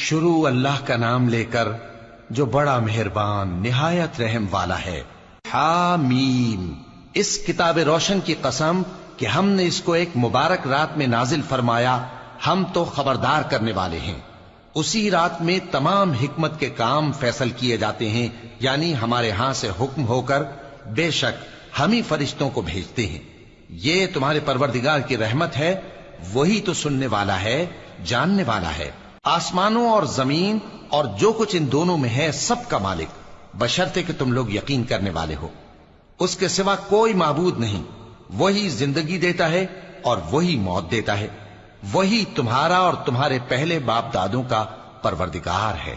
شروع اللہ کا نام لے کر جو بڑا مہربان نہایت رحم والا ہے۔ حامیم، اس کتاب روشن کی قسم کہ ہم نے اس کو ایک مبارک رات میں نازل فرمایا، ہم تو خبردار کرنے والے ہیں۔ اسی رات میں تمام حکمت کے کام فیصل کیے جاتے ہیں، یعنی ہمارے ہاں سے حکم ہو کر بے شک ہم ہی فرشتوں کو بھیجتے ہیں۔ یہ تمہارے پروردگار کی رحمت ہے، وہی تو سننے والا ہے، جاننے والا ہے۔ آسمانوں اور زمین اور جو کچھ ان دونوں میں ہے سب کا مالک، بشرطے کہ تم لوگ یقین کرنے والے ہو۔ اس کے سوا کوئی معبود نہیں، وہی زندگی دیتا ہے اور وہی موت دیتا ہے، وہی تمہارا اور تمہارے پہلے باپ دادوں کا پروردگار ہے۔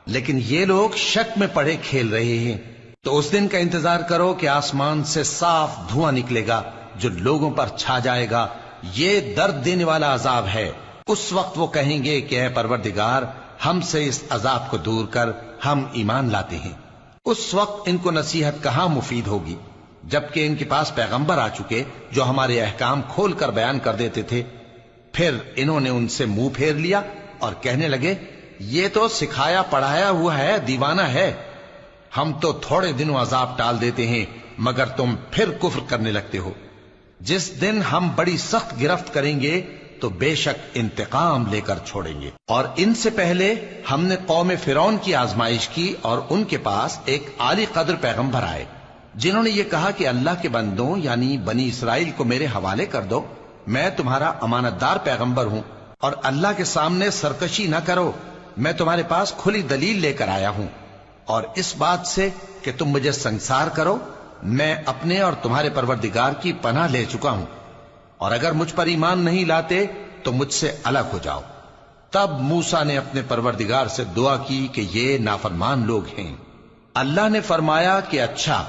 لیکن یہ لوگ شک میں پڑے کھیل رہے ہیں، تو اس دن کا انتظار کرو کہ آسمان سے صاف دھواں نکلے گا جو لوگوں پر چھا جائے گا، یہ درد دینے والا عذاب ہے۔ اس وقت وہ کہیں گے کہ اے پروردگار، ہم سے اس عذاب کو دور کر، ہم ایمان لاتے ہیں۔ اس وقت ان کو نصیحت کہاں مفید ہوگی، جبکہ ان کے پاس پیغمبر آ چکے جو ہمارے احکام کھول کر بیان کر دیتے تھے۔ پھر انہوں نے ان سے منہ پھیر لیا اور کہنے لگے، یہ تو سکھایا پڑھایا ہوا ہے، دیوانہ ہے۔ ہم تو تھوڑے دنوں عذاب ٹال دیتے ہیں، مگر تم پھر کفر کرنے لگتے ہو۔ جس دن ہم بڑی سخت گرفت کریں گے تو بے شک انتقام لے کر چھوڑیں گے۔ اور ان سے پہلے ہم نے قوم فرعون کی آزمائش کی، اور ان کے پاس ایک عالی قدر پیغمبر آئے جنہوں نے یہ کہا کہ اللہ کے بندوں یعنی بنی اسرائیل کو میرے حوالے کر دو، میں تمہارا امانت دار پیغمبر ہوں، اور اللہ کے سامنے سرکشی نہ کرو، میں تمہارے پاس کھلی دلیل لے کر آیا ہوں، اور اس بات سے کہ تم مجھے سنسار کرو، میں اپنے اور تمہارے پروردگار کی پناہ لے چکا ہوں، اور اگر مجھ پر ایمان نہیں لاتے تو مجھ سے الگ ہو جاؤ۔ تب موسیٰ نے اپنے پروردگار سے دعا کی کہ یہ نافرمان لوگ ہیں۔ اللہ نے فرمایا کہ اچھا،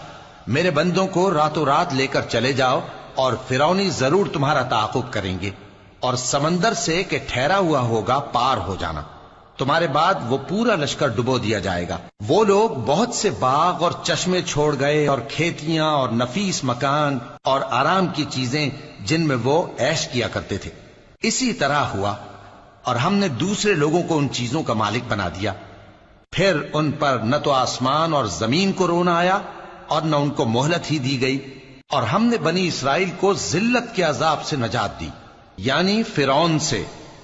میرے بندوں کو راتوں رات لے کر چلے جاؤ، اور فرعونی ضرور تمہارا تعاقب کریں گے، اور سمندر سے کہ ٹھہرا ہوا ہوگا پار ہو جانا، تمہارے بعد وہ پورا لشکر ڈبو دیا جائے گا۔ وہ لوگ بہت سے باغ اور چشمے چھوڑ گئے، اور کھیتیاں اور نفیس مکان اور آرام کی چیزیں جن میں وہ عیش کیا کرتے تھے۔ اسی طرح ہوا، اور ہم نے دوسرے لوگوں کو ان چیزوں کا مالک بنا دیا۔ پھر ان پر نہ تو آسمان اور زمین کو رونا آیا، اور نہ ان کو مہلت ہی دی گئی، اور ہم نے بنی اسرائیل کو ذلت کے عذاب سے نجات دی، یعنی فرعون سے۔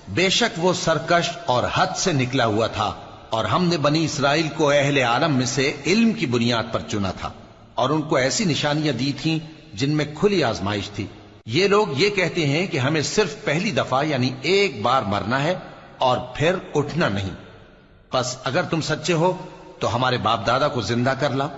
بے شک وہ سرکش اور حد سے نکلا ہوا تھا، اور ہم نے بنی اسرائیل کو اہل عالم میں سے علم کی بنیاد پر چنا تھا، اور ان کو ایسی نشانیاں دی تھیں جن میں کھلی آزمائش تھی۔ یہ لوگ یہ کہتے ہیں کہ ہمیں صرف پہلی دفعہ یعنی ایک بار مرنا ہے اور پھر اٹھنا نہیں۔ پس اگر تم سچے ہو تو ہمارے باپ دادا کو زندہ کر لاؤ،